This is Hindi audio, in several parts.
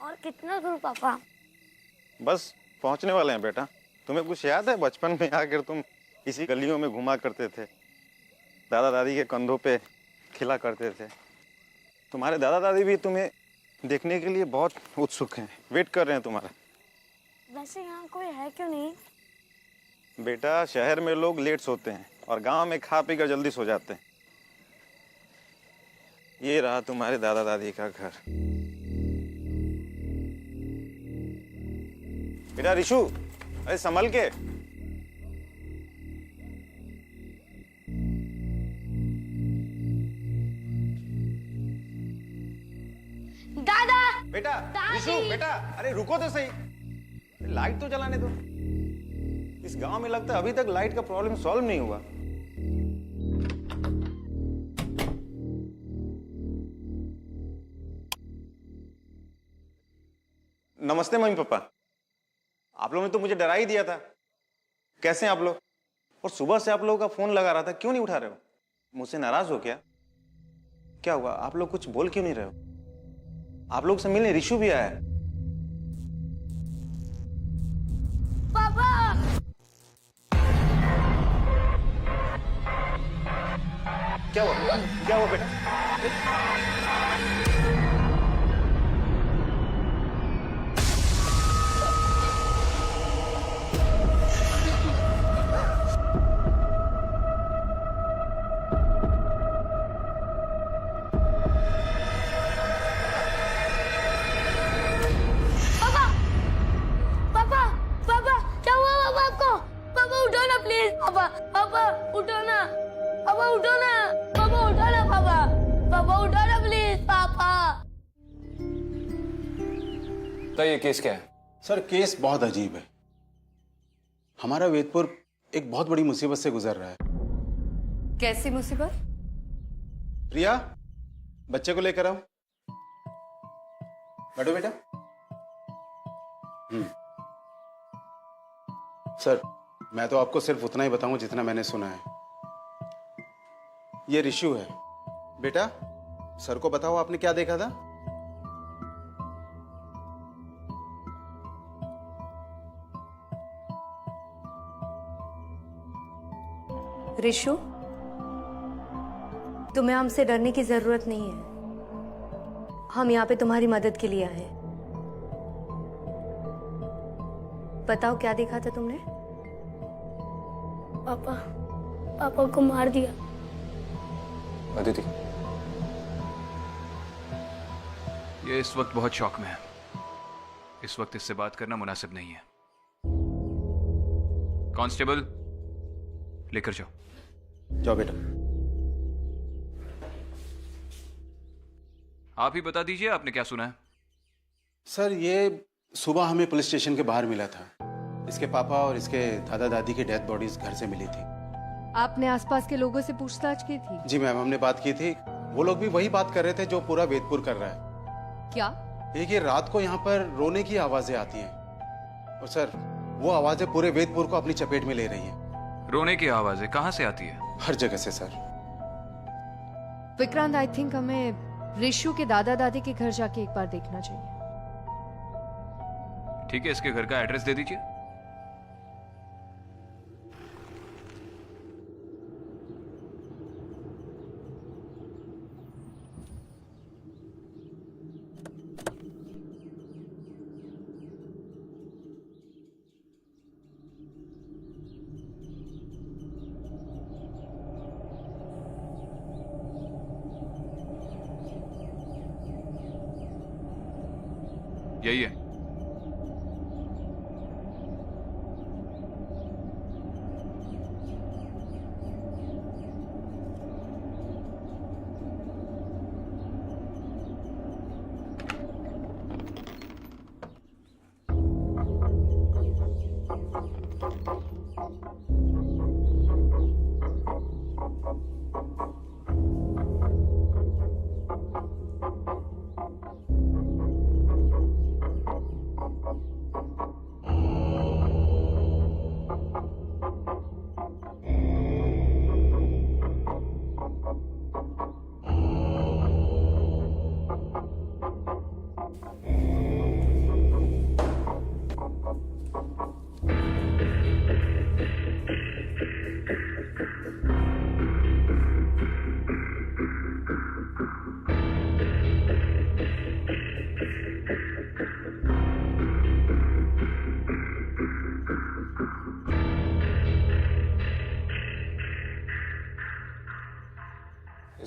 और कितना दूर पापा? बस पहुंचने वाले हैं बेटा। तुम्हें कुछ याद है बचपन में आकर तुम इसी गलियों में घुमा करते थे, दादा दादी के कंधों पे खिला करते थे। तुम्हारे दादा दादी भी तुम्हें देखने के लिए बहुत उत्सुक हैं, वेट कर रहे हैं तुम्हारा। वैसे यहाँ कोई है क्यों नहीं? बेटा शहर में लोग लेट सोते हैं और गांव में खा पी कर जल्दी सो जाते हैं। ये रहा तुम्हारे दादा दादी का घर। बेटा रिशु, अरे संभल के। दादा! बेटा रिशु, बेटा अरे रुको तो सही, लाइट तो जलाने दो। इस गांव में लगता है अभी तक लाइट का प्रॉब्लम सॉल्व नहीं हुआ। नमस्ते मम्मी पापा। आप लोगों ने तो मुझे डरा ही दिया था। कैसे हैं आप लोग? और सुबह से आप लोगों का फोन लगा रहा था, क्यों नहीं उठा रहे हो? मुझसे नाराज हो क्या? क्या हुआ? आप लोग कुछ बोल क्यों नहीं रहे हो? आप लोग से मिलने रिशु भी आया है। पापा! क्या हुआ? क्या हुआ बेटा? पापा, पापा उठो ना, पापा उठो ना, पापा उठो ना, पापा, पापा उठो ना प्लीज, पापा। तो ये केस क्या है? सर केस बहुत अजीब है। हमारा वेदपुर एक बहुत बड़ी मुसीबत से गुजर रहा है। कैसी मुसीबत? प्रिया, बच्चे को लेकर आओ। बैठो बेटा। सर मैं तो आपको सिर्फ उतना ही बताऊं जितना मैंने सुना है। ये रिशु है। बेटा सर को बताओ आपने क्या देखा था? रिशु, तुम्हें हमसे डरने की जरूरत नहीं है। हम यहाँ पे तुम्हारी मदद के लिए आए हैं। बताओ क्या देखा था तुमने? पापा, पापा को मार दिया। अदिति, ये इस वक्त बहुत शॉक में है। इस वक्त इससे बात करना मुनासिब नहीं है। कांस्टेबल, लेकर जाओ। जाओ बेटा। आप ही बता दीजिए आपने क्या सुना है। सर ये सुबह हमें पुलिस स्टेशन के बाहर मिला था। इसके पापा और इसके दादा दादी की डेथ बॉडीज घर से मिली थी। आपने आसपास के लोगों से पूछताछ की थी? जी मैम, हमने बात की थी। वो लोग भी वही बात कर रहे थे जो पूरा वेदपुर कर रहा है। क्या? देखिए रात को यहाँ पर रोने की आवाजें आती हैं और सर वो आवाजें पूरे वेदपुर को अपनी चपेट में ले रही हैं। रोने की आवाजें कहां से आती है? हर जगह से सर। विक्रांत, आई थिंक हमें रिशु के दादा दादी के घर जाके एक बार देखना चाहिए। ठीक है, इसके घर का एड्रेस दे दीजिए। यही है।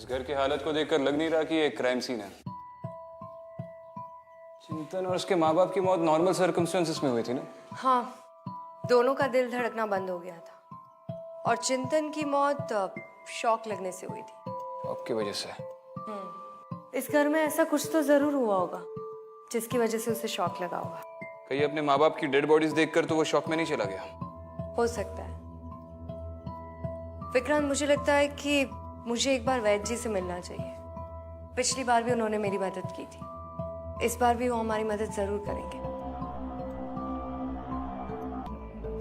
घर की हालत को देखकर लग नहीं रहा कि ये क्राइम सीन है। चिंतन और उसके माँ बाप की मौत नॉर्मल सर्कमस्टेंसेस में हुई थी ना? हाँ, दोनों का दिल धड़कना बंद हो गया था और चिंतन की मौत शॉक लगने से हुई थी। आपकी वजह से? इस घर में ऐसा कुछ तो जरूर हुआ होगा जिसकी वजह से उसे शॉक लगा होगा। कहीं अपने माँ बाप की डेड बॉडीज देखकर तो वो शॉक में नहीं चला गया? हो सकता है। विक्रांत, मुझे लगता है कि मुझे एक बार वैद्य जी से मिलना चाहिए। पिछली बार भी उन्होंने मेरी मदद की थी, इस बार भी वो हमारी मदद जरूर करेंगे।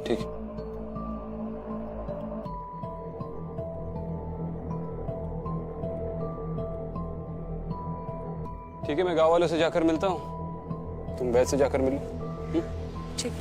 ठीक है। ठीक है, मैं गांव वालों से जाकर मिलता हूँ, तुम वैद्य से जाकर मिलो। ठीक।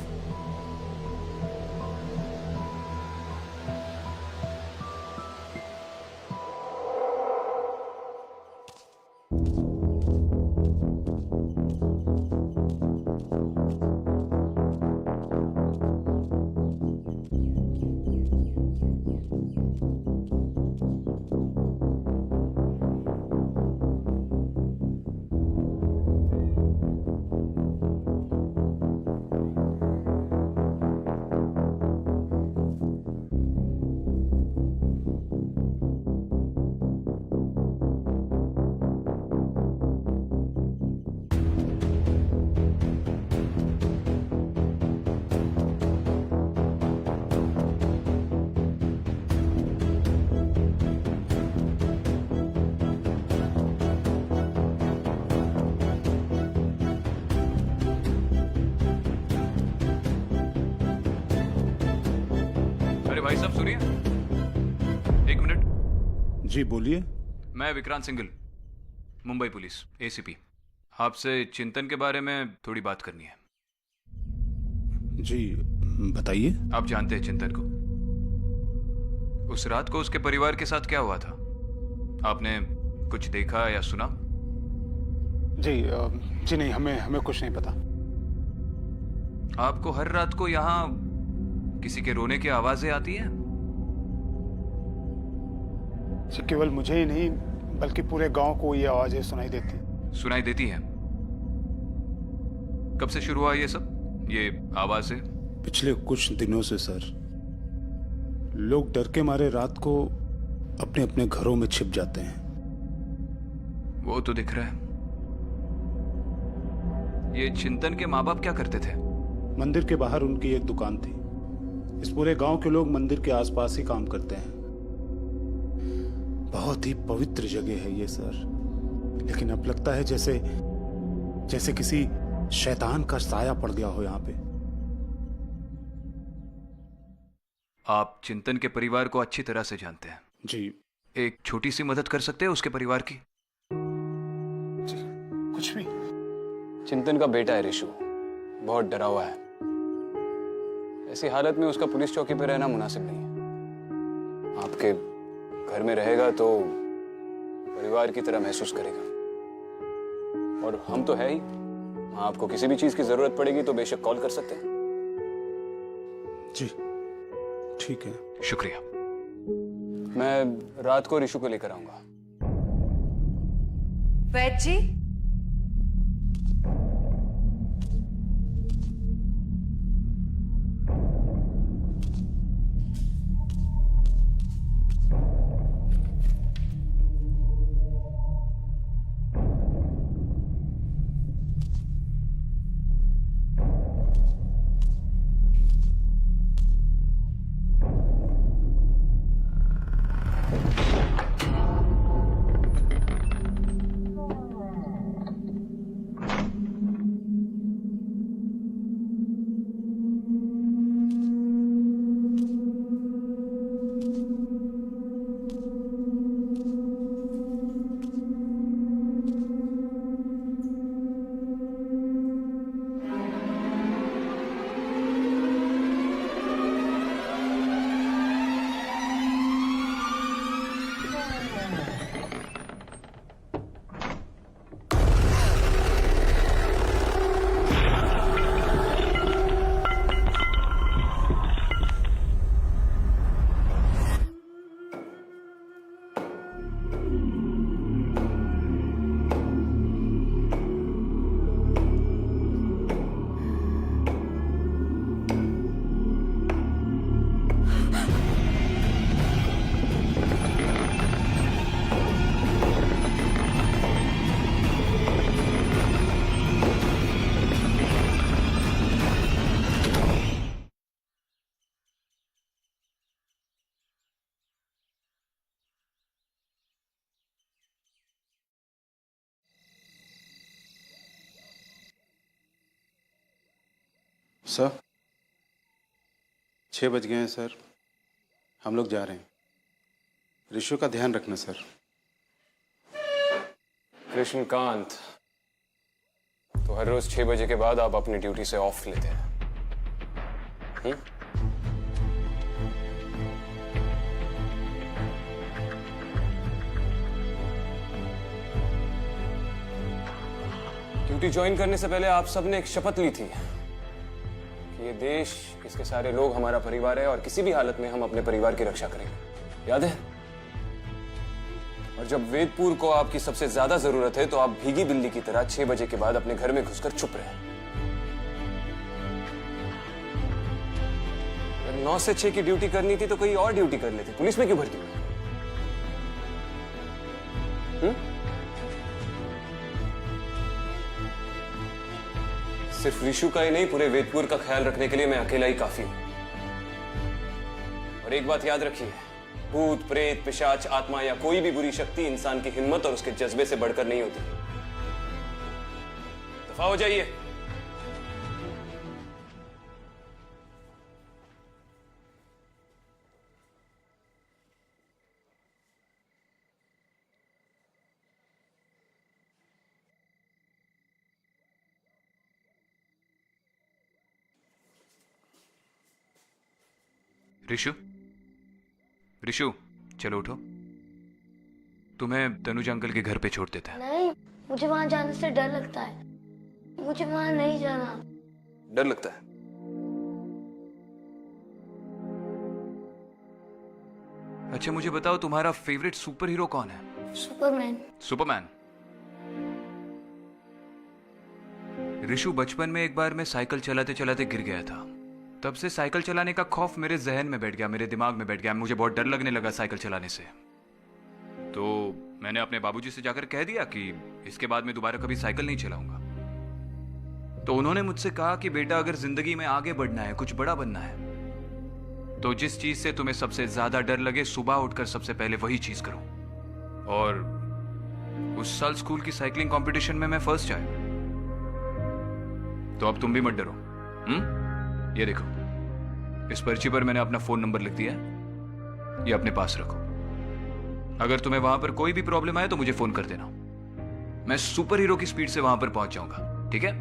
अरे भाई साहब सुनिए, एक मिनट। जी बोलिए। मैं विक्रांत सिंघल, मुंबई पुलिस एसीपी। आपसे चिंतन के बारे में थोड़ी बात करनी है। जी बताइए। आप जानते हैं चिंतन को? उस रात को उसके परिवार के साथ क्या हुआ था? आपने कुछ देखा या सुना? जी नहीं, हमें कुछ नहीं पता। आपको हर रात को यहाँ किसी के रोने की आवाजें आती हैं? जी केवल मुझे ही नहीं बल्कि पूरे गांव को ये आवाजें सुनाई देती हैं। कब से शुरू हुआ ये सब, ये आवाजें? पिछले कुछ दिनों से सर। लोग डर के मारे रात को अपने अपने घरों में छिप जाते हैं। वो तो दिख रहा है। ये चिंतन के माँ बाप क्या करते थे? मंदिर के बाहर उनकी एक दुकान थी। इस पूरे गांव के लोग मंदिर के आसपास ही काम करते हैं। बहुत ही पवित्र जगह है ये सर, लेकिन अब लगता है जैसे किसी शैतान का साया पड़ गया हो यहाँ पे। आप चिंतन के परिवार को अच्छी तरह से जानते हैं। जी। एक छोटी सी मदद कर सकते हैं उसके परिवार की? जी कुछ भी। चिंतन का बेटा है ऋषु, बहुत डरा हुआ है। ऐसी हालत में उसका पुलिस चौकी पे रहना मुनासिब नहीं है। आपके घर में रहेगा तो परिवार की तरह महसूस करेगा। और हम तो है ही, आपको किसी भी चीज की जरूरत पड़ेगी तो बेशक कॉल कर सकते हैं। जी ठीक है। शुक्रिया। मैं रात को ऋषु को लेकर आऊंगा। वैद्य जी, सर 6 बज गए हैं सर, हम लोग जा रहे हैं। ऋषु का ध्यान रखना सर। कृष्णकांत, तो हर रोज 6 बजे के बाद आप अपनी ड्यूटी से ऑफ लेते हैं? ड्यूटी ज्वाइन करने से पहले आप सबने एक शपथ ली थी कि ये देश, इसके सारे लोग हमारा परिवार है और किसी भी हालत में हम अपने परिवार की रक्षा करेंगे, याद है? और जब वेदपुर को आपकी सबसे ज्यादा जरूरत है तो आप भीगी बिल्ली की तरह 6 बजे के बाद अपने घर में घुसकर चुप रहे। अगर 9 से 6 की ड्यूटी करनी थी तो कोई और ड्यूटी कर लेते, पुलिस में क्यों भर्ती हुए? सिर्फ ऋषु का ही नहीं, पूरे वेदपुर का ख्याल रखने के लिए मैं अकेला ही काफी हूं। और एक बात याद रखिए, भूत, प्रेत, पिशाच, आत्मा या कोई भी बुरी शक्ति इंसान की हिम्मत और उसके जज्बे से बढ़कर नहीं होती। दफा हो जाइए। ऋषु, ऋषु, चलो उठो। तुम्हें तनुज अंकल के घर पे छोड़ देते हैं। नहीं, मुझे वहां जाने से डर लगता है। मुझे वहां नहीं जाना। डर लगता है? अच्छा मुझे बताओ, तुम्हारा फेवरेट सुपर हीरो कौन है? सुपरमैन। सुपरमैन। ऋषु, बचपन में एक बार मैं साइकिल चलाते चलाते गिर गया था। तब से साइकिल चलाने का खौफ मेरे जहन में बैठ गया, मेरे दिमाग में बैठ गया। मुझे बहुत डर लगने लगा साइकिल चलाने से। तो मैंने अपने बाबूजी से जाकर कह दिया कि इसके बाद मैं दोबारा कभी साइकिल नहीं चलाऊंगा। तो उन्होंने मुझसे कहा कि बेटा, अगर जिंदगी में आगे बढ़ना है, कुछ बड़ा बनना है, तो जिस चीज से तुम्हें सबसे ज्यादा डर लगे, सुबह उठकर सबसे पहले वही चीज करो। और उस साल स्कूल की साइकिलिंग कंपटीशन में मैं फर्स्ट आया। तो अब तुम भी मत डरो। ये देखो, इस पर्ची पर मैंने अपना फोन नंबर लिख दिया है, ये अपने पास रखो। अगर तुम्हें वहां पर कोई भी प्रॉब्लम आए तो मुझे फोन कर देना। मैं सुपर हीरो की स्पीड से वहां पर पहुंच जाऊंगा, ठीक है?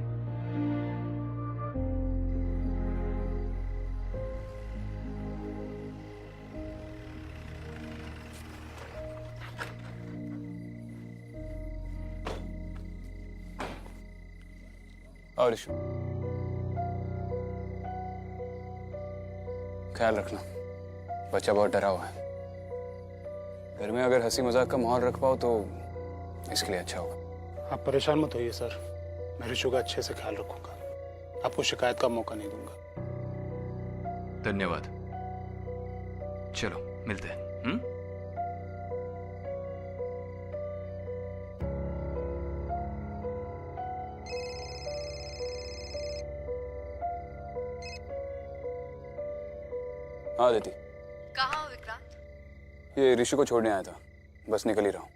और ऋषु, ख्याल रखना, बच्चा बहुत डरा हुआ है। घर में अगर हंसी मजाक का माहौल रख पाओ तो इसके लिए अच्छा होगा। आप परेशान मत होइए सर, मैं ऋषु का अच्छे से ख्याल रखूंगा, आपको शिकायत का मौका नहीं दूंगा। धन्यवाद। चलो मिलते हैं। हाँ दीदी। कहाँ हो विक्रांत? ये ऋषु को छोड़ने आया था, बस निकल ही रहा हूँ।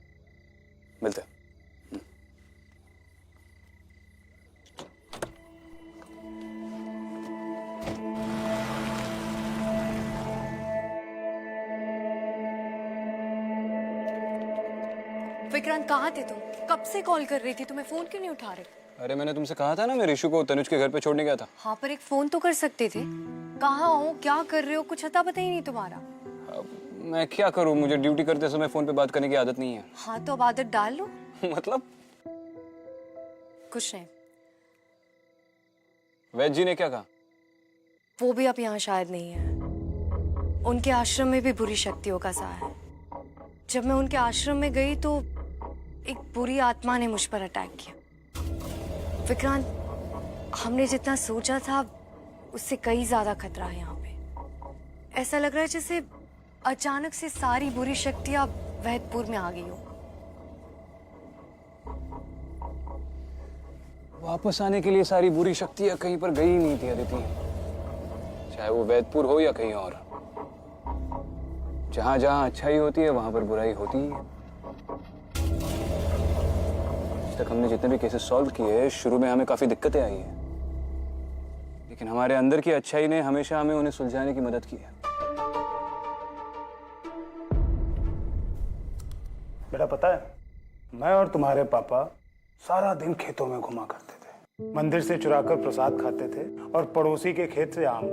मिलते हैं। विक्रांत कहाँ थे तुम? कब से कॉल कर रही थी, तुम्हें फोन क्यों नहीं उठा रहे? अरे मैंने तुमसे कहा था ना, मैं ऋषु को तनुज के घर पे छोड़ने गया था। हाँ, पर एक फोन तो कर सकते थे। कहाँ हो, क्या कर रहे हो, कुछ अता पता ही नहीं तुम्हारा। अब मैं क्या करूँ, मुझे ड्यूटी करते समय फोन पे बात करने की आदत नहीं है। हाँ तो अब आदत डाल लो। मतलब? कुछ नहीं। वैद्य जी ने क्या कहा? वो भी अब यहाँ शायद नहीं है। उनके आश्रम में भी बुरी शक्तियों का साया है। जब मैं उनके आश्रम में गई तो एक बुरी आत्मा ने मुझ पर अटैक किया। विक्रांत, हमने जितना सोचा था उससे कई ज्यादा खतरा है यहाँ पे। ऐसा लग रहा है जैसे अचानक से सारी बुरी शक्तियां वैदपुर में आ गई हो। वापस आने के लिए सारी बुरी शक्तियां कहीं पर गई नहीं थी अदिति, चाहे वो वैदपुर हो या कहीं और। जहां जहां अच्छाई होती है वहां पर बुराई होती ही है। आज तक हमने जितने भी केसेस सॉल्व किए, शुरू में हमें काफी दिक्कतें आई है, लेकिन हमारे अंदर की अच्छाई ने हमेशा हमें उन्हें सुलझाने की मदद की है। बेटा पता है, मैं और तुम्हारे पापा सारा दिन खेतों में घुमा करते थे, मंदिर से चुराकर प्रसाद खाते थे और पड़ोसी के खेत से आम,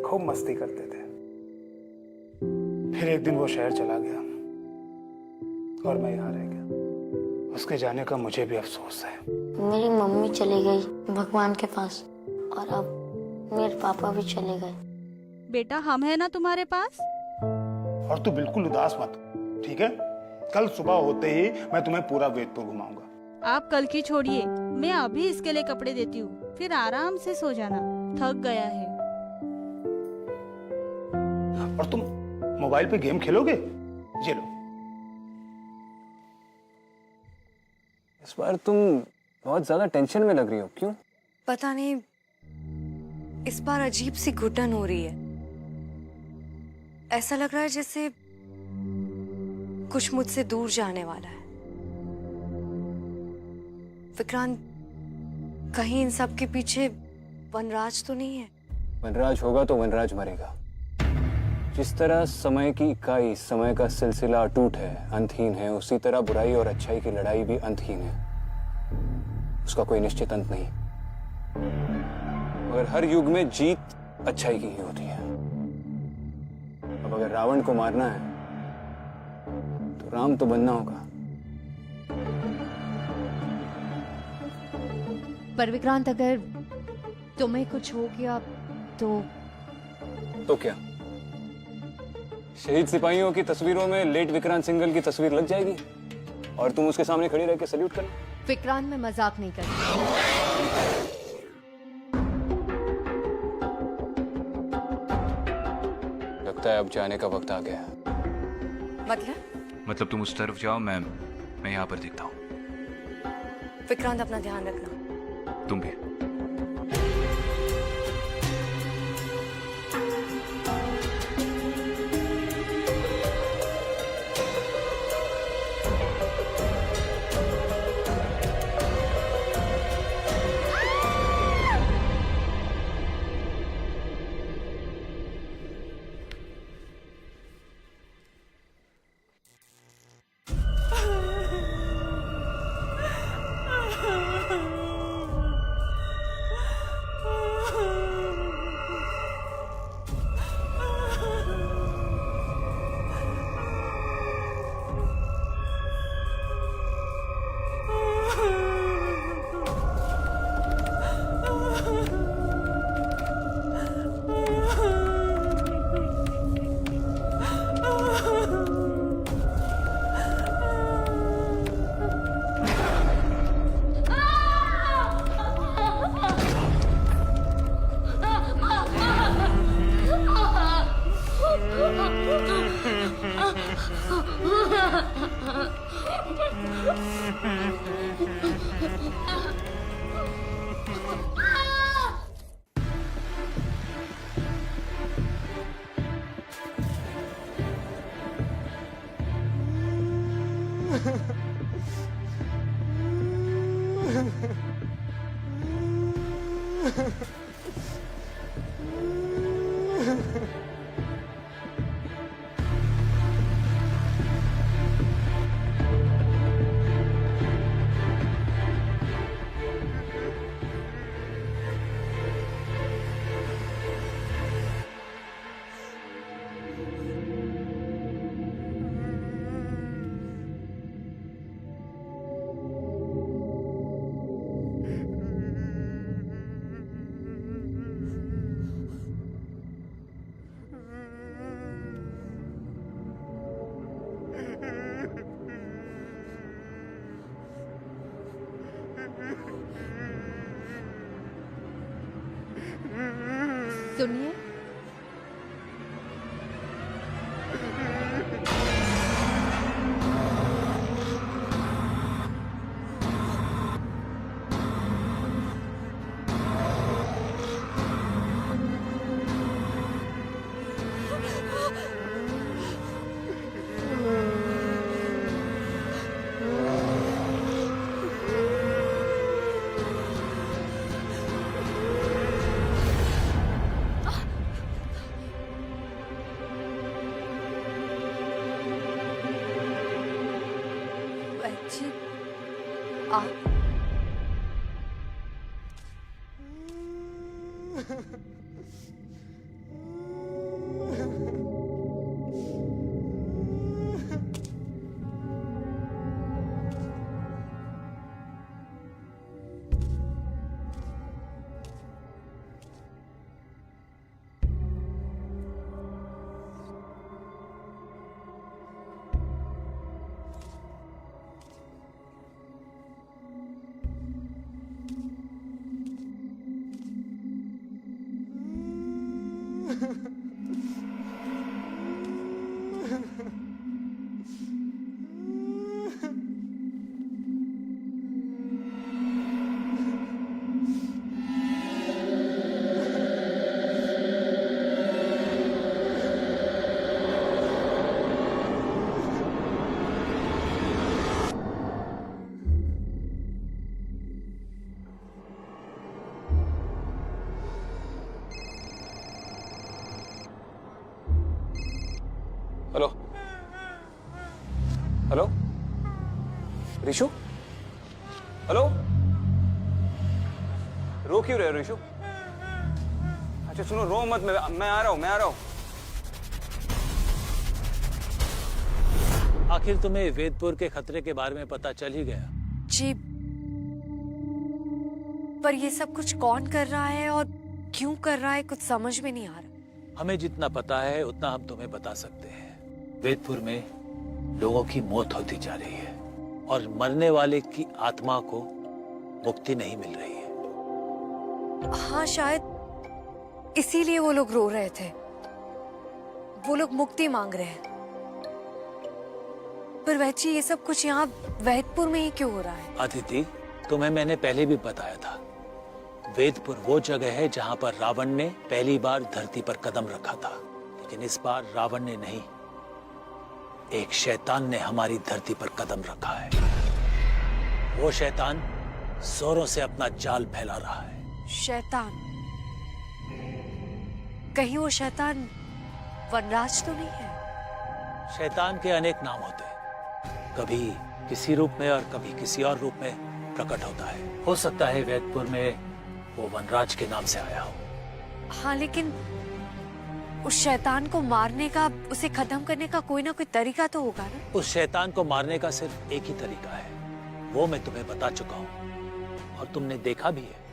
खूब मस्ती करते थे। फिर एक दिन वो शहर चला गया और मैं यहाँ रह गया। उसके जाने का मुझे भी अफसोस है। मेरी मम्मी चली गई भगवान के पास और अब मेरे पापा भी चले गए। बेटा हम है ना तुम्हारे पास। और तू बिल्कुल उदास मत हो, ठीक है? कल सुबह होते ही मैं तुम्हें पूरा वेदपुर घुमाऊंगा। आप कल की छोड़िए, मैं अभी इसके लिए कपड़े देती हूँ, फिर आराम से सो जाना, थक गया है। और तुम मोबाइल पे गेम खेलोगे? ये लो। इस बार तुम बहुत ज्यादा टेंशन में लग रही हो, क्यों? पता नहीं, इस बार अजीब सी घुटन हो रही है। ऐसा लग रहा है जैसे कुछ मुझसे दूर जाने वाला है। विक्रांत, कहीं इन सब के पीछे वनराज तो नहीं है? वनराज होगा तो वनराज मरेगा। जिस तरह समय की इकाई, समय का सिलसिला अटूट है, अंतहीन है, उसी तरह बुराई और अच्छाई की लड़ाई भी अंतहीन है। उसका कोई निश्चित अंत नहीं। मगर हर युग में जीत अच्छाई की ही होती है। अब अगर रावण को मारना है तो राम तो बनना होगा। पर विक्रांत, अगर तुम्हें कुछ हो गया तो क्या? शहीद सिपाहियों की तस्वीरों में लेट विक्रांत सिंघल की तस्वीर लग जाएगी और तुम उसके सामने खड़ी रह के सल्यूट करना? विक्रांत, मैं मजाक नहीं करती। लगता है अब जाने का वक्त आ गया है। मतलब तुम उस तरफ जाओ, मैं यहाँ पर दिखता हूँ। विक्रांत, अपना ध्यान रखना। तुम भी। सुनिए, हेलो हेलो ऋषु, हेलो, रो क्यों रहे हो ऋषु? अच्छा सुनो, रो मत, मैं आ रहा हूं, मैं आ रहा हूं। आखिर तुम्हें वेदपुर के खतरे के बारे में पता चल ही गया। जी, पर ये सब कुछ कौन कर रहा है और क्यों कर रहा है कुछ समझ में नहीं आ रहा। हमें जितना पता है उतना हम तुम्हें बता सकते हैं। वेदपुर में लोगों की मौत होती जा रही है और मरने वाले की आत्मा को मुक्ति नहीं मिल रही है। हाँ, शायद इसीलिए वो लोग रो रहे थे। वो लोग मुक्ति मांग रहे हैं। पर वैची, ये सब कुछ यहाँ वैदपुर में ही क्यों हो रहा है? अदिति, तुम्हें मैंने पहले भी बताया था, वेदपुर वो जगह है जहाँ पर रावण ने पहली बार धरती पर कदम रखा था। लेकिन इस बार रावण ने नहीं, एक शैतान ने हमारी धरती पर कदम रखा है। वो शैतान जोरों से अपना जाल फैला रहा है। शैतान? कहीं वो शैतान वनराज तो नहीं है? शैतान के अनेक नाम होते हैं, कभी किसी रूप में और कभी किसी और रूप में प्रकट होता है। हो सकता है वेदपुर में वो वनराज के नाम से आया हो। हाँ, लेकिन उस शैतान को मारने का, उसे खत्म करने का कोई ना कोई तरीका तो होगा ना? उस शैतान को मारने का सिर्फ एक ही तरीका है, वो मैं तुम्हें बता चुका हूँ और तुमने देखा भी है।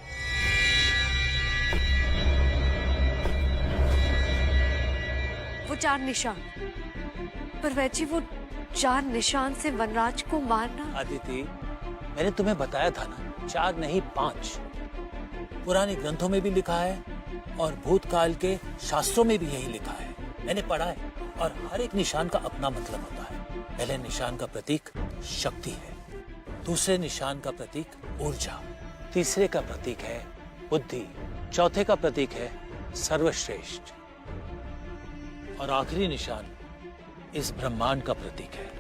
वो 4 निशान। पर वैची, वो 4 निशान से वनराज को मारना? अदिति, मैंने तुम्हें बताया था ना, 4 नहीं 5। पुराने ग्रंथों में भी लिखा है और भूतकाल के शास्त्रों में भी यही लिखा है। मैंने पढ़ा है और हर एक निशान का अपना मतलब होता है। पहले निशान का प्रतीक शक्ति है, दूसरे निशान का प्रतीक ऊर्जा, तीसरे का प्रतीक है बुद्धि, चौथे का प्रतीक है सर्वश्रेष्ठ और आखिरी निशान इस ब्रह्मांड का प्रतीक है।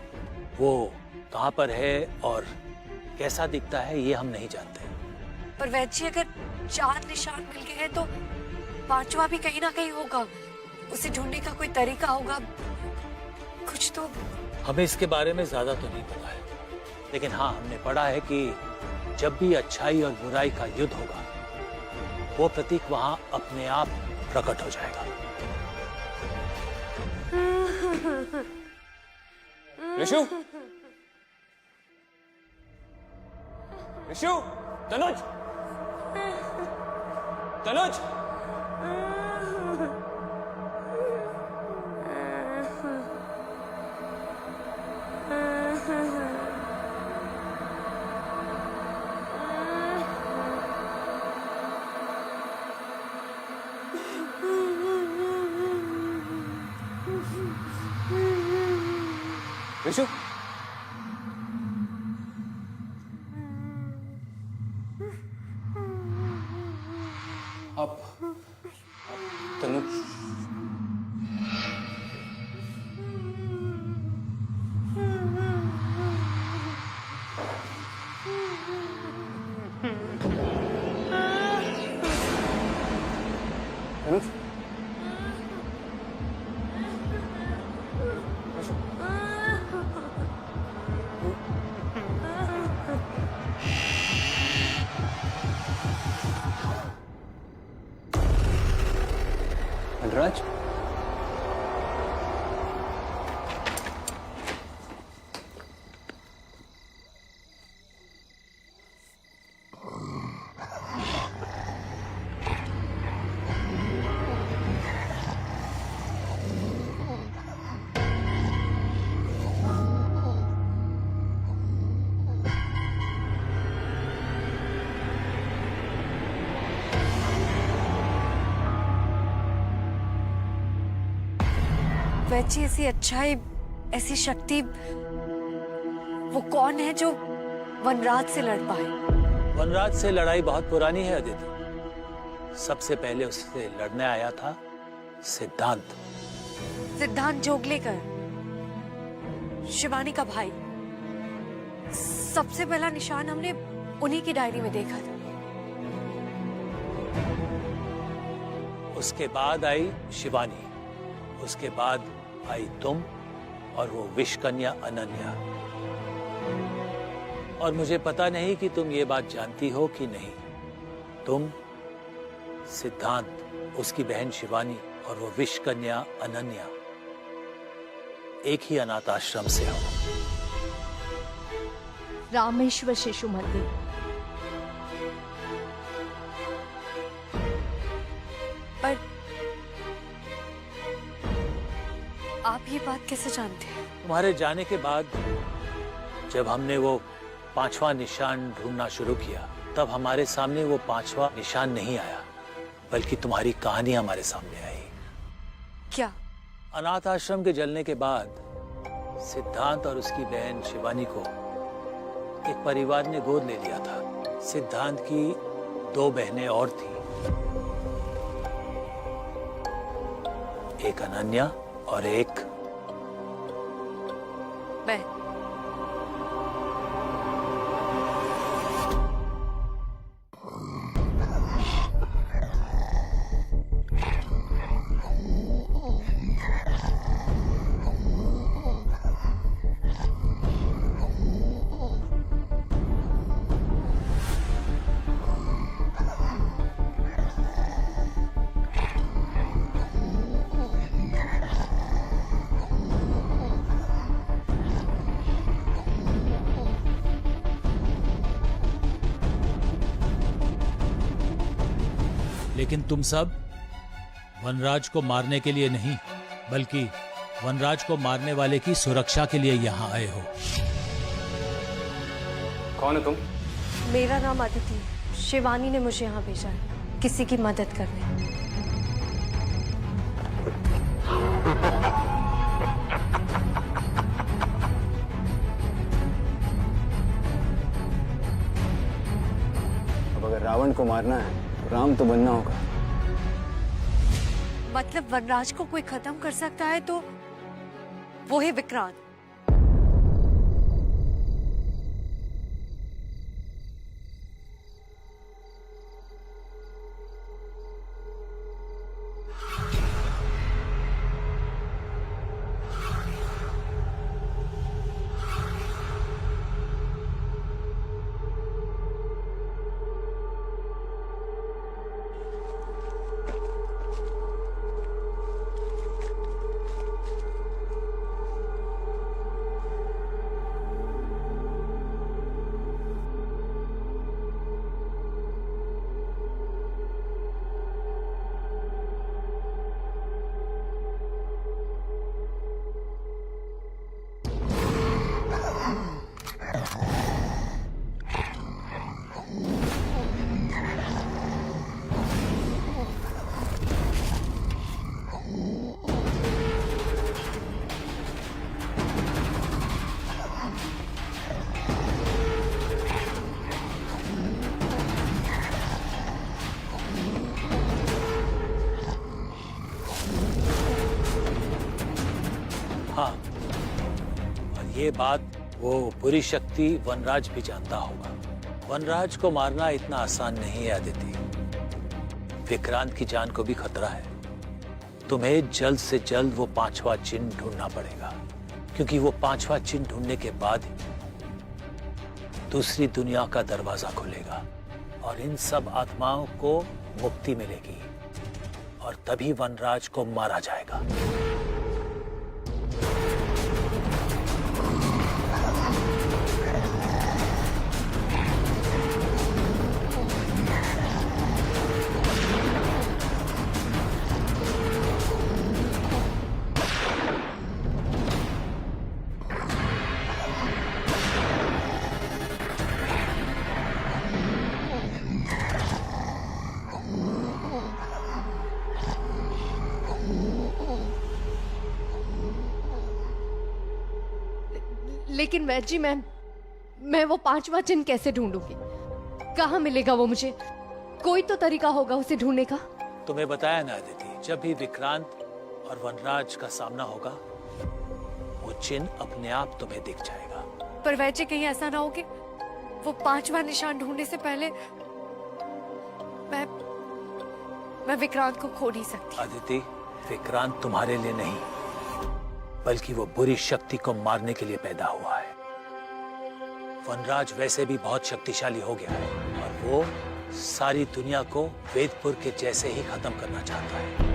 वो कहाँ पर है और कैसा दिखता है ये हम नहीं जानते। पर वैची, अगर 4 निशान मिल गए हैं तो 5वां भी कहीं ना कहीं होगा। उसे ढूंढने का कोई तरीका होगा, कुछ तो। हमें इसके बारे में ज्यादा तो नहीं पता है, लेकिन हाँ, हमने पढ़ा है कि जब भी अच्छाई और बुराई का युद्ध होगा, वो प्रतीक वहां अपने आप प्रकट हो जाएगा। ऋषु, ऋषु, तनुज, तनुज, ऋषु, आप तनुज, तनुज, वनराज, वैची ऐसी अच्छाई, ऐसी शक्ति, वो कौन है जो वनराज से लड़ पाए? वनराज से लड़ाई बहुत पुरानी है अदिति। सबसे पहले उससे लड़ने आया था सिद्धांत। सिद्धांत जोगलेकर, शिवानी का भाई। सबसे पहला निशान हमने उन्हीं की डायरी में देखा था। उसके बाद आई शिवानी, उसके बाद आई तुम और वो विष कन्या अनन्या। और मुझे पता नहीं कि तुम ये बात जानती हो कि नहीं, तुम, सिद्धांत, उसकी बहन शिवानी और वो विष कन्या अनन्या एक ही अनाथ आश्रम से हो। रामेश्वर शिशु मंदिर। पर आप ये बात कैसे जानते हैं? तुम्हारे जाने के बाद जब हमने वो 5वां निशान ढूंढना शुरू किया, तब हमारे सामने वो 5वां निशान नहीं आया, बल्कि तुम्हारी कहानी हमारे सामने आई। क्या? अनाथ आश्रम के जलने के बाद सिद्धांत और उसकी बहन शिवानी को एक परिवार ने गोद ले लिया था। सिद्धांत की 2 बहनें और थी, एक अनन्या और एक मैं। लेकिन तुम सब वनराज को मारने के लिए नहीं, बल्कि वनराज को मारने वाले की सुरक्षा के लिए यहाँ आए हो। कौन है तुम? मेरा नाम अदिति। शिवानी ने मुझे यहाँ भेजा है किसी की मदद करने। अब अगर रावण को मारना है तो राम तो बनना होगा। मतलब वनराज को कोई खत्म कर सकता है तो वो है विक्रांत। हाँ, और ये बात वो बुरी शक्ति वनराज भी जानता होगा। वनराज को मारना इतना आसान नहीं है अदिति। विक्रांत की जान को भी खतरा है। तुम्हें जल्द से जल्द वो 5वां चिन्ह ढूंढना पड़ेगा, क्योंकि वो 5वां चिन्ह ढूंढने के बाद दूसरी दुनिया का दरवाजा खुलेगा और इन सब आत्माओं को मुक्ति मिलेगी और तभी वनराज को मारा जाएगा। लेकिन वैद जी, मैं वो 5वां चिन्ह कैसे ढूंढूंगी? कहाँ मिलेगा वो मुझे? कोई तो तरीका होगा उसे ढूंढने का। तुम्हें बताया ना अदिति, जब भी विक्रांत और वनराज का सामना होगा वो चिन्ह अपने आप तुम्हें दिख जाएगा। पर वैद जी, कहीं ऐसा ना हो कि वो 5वां निशान ढूंढने से पहले मैं विक्रांत को खो नहीं सकती। अदिति, विक्रांत तुम्हारे लिए नहीं बल्कि वो बुरी शक्ति को मारने के लिए पैदा हुआ है। वनराज वैसे भी बहुत शक्तिशाली हो गया है और वो सारी दुनिया को वेदपुर के जैसे ही खत्म करना चाहता है।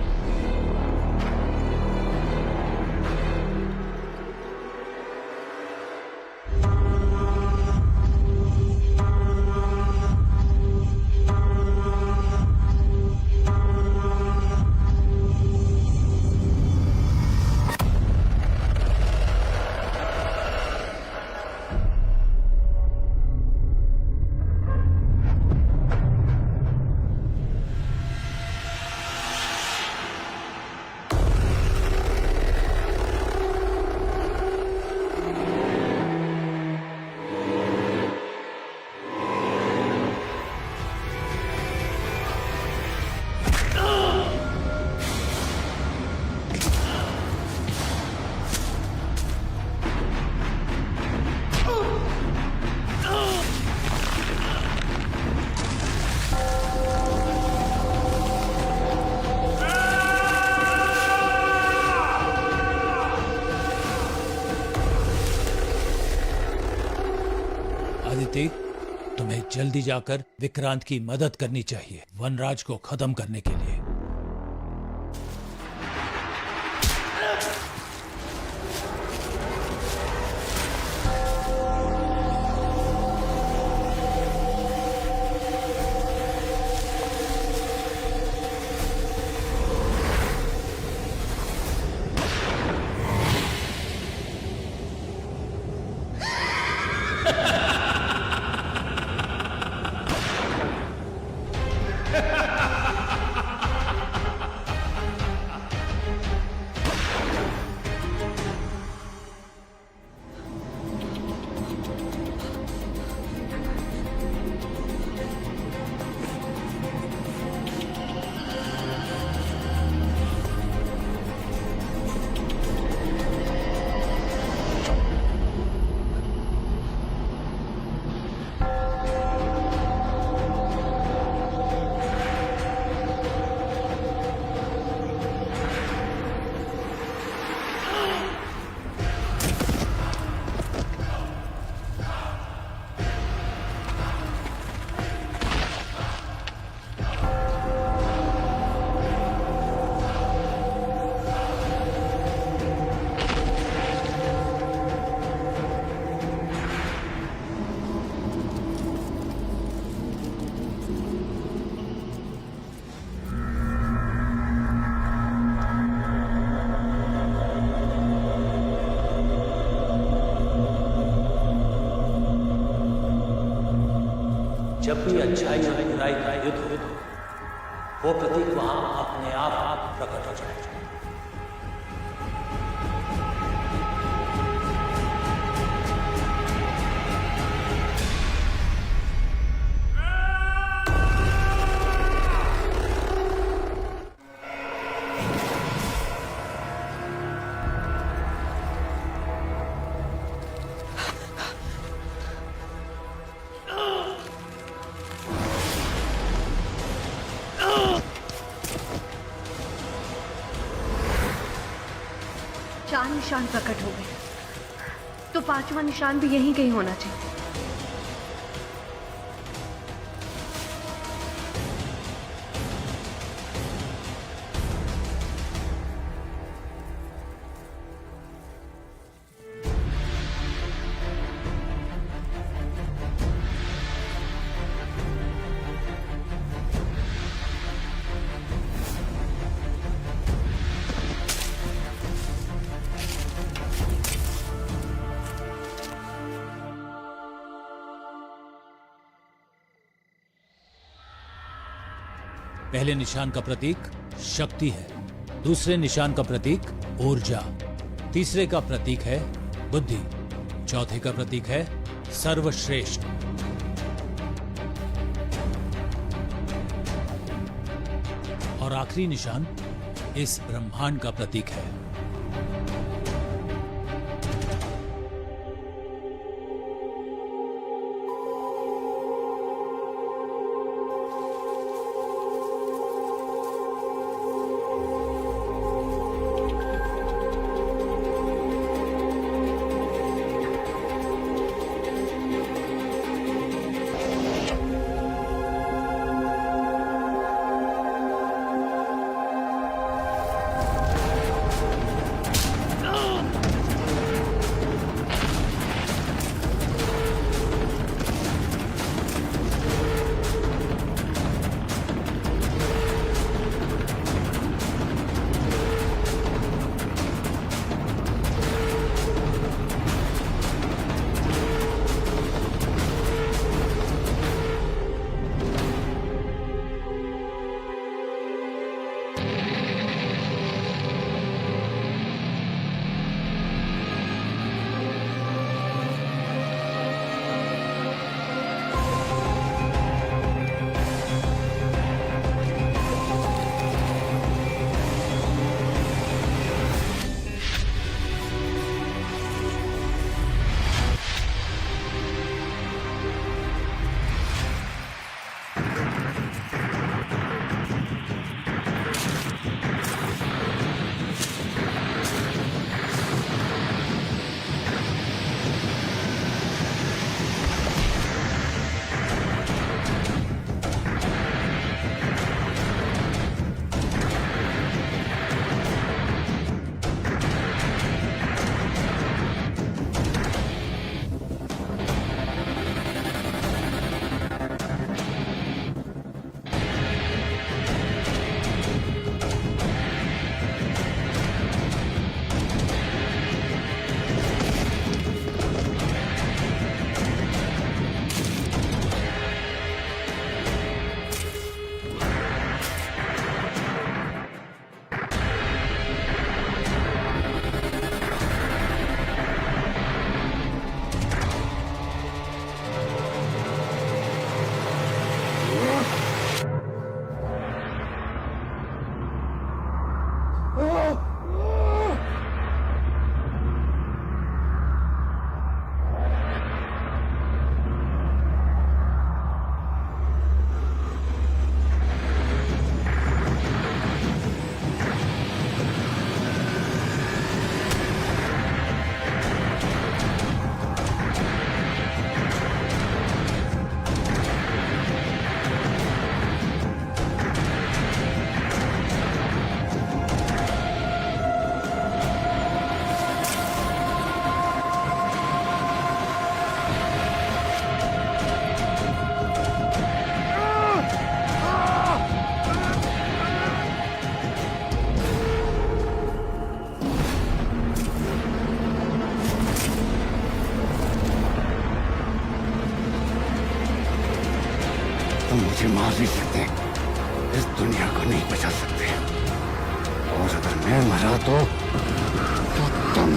तुम्हें जल्दी जाकर विक्रांत की मदद करनी चाहिए वनराज को खत्म करने के लिए। जब भी अच्छाई और बुराई का युद्ध हो वो प्रतीक वहां अपने आप प्रकट हो जाएगा। चार निशान प्रकट हो गए, तो 5वां निशान भी यहीं कहीं होना चाहिए। पहले निशान का प्रतीक शक्ति है, दूसरे निशान का प्रतीक ऊर्जा, तीसरे का प्रतीक है बुद्धि, चौथे का प्रतीक है सर्वश्रेष्ठ। और आखिरी निशान इस ब्रह्मांड का प्रतीक है। तुम मुझे मार नहीं सकते, इस दुनिया को नहीं बचा सकते, और अगर मैं मरा तो तुम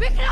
विक्रम!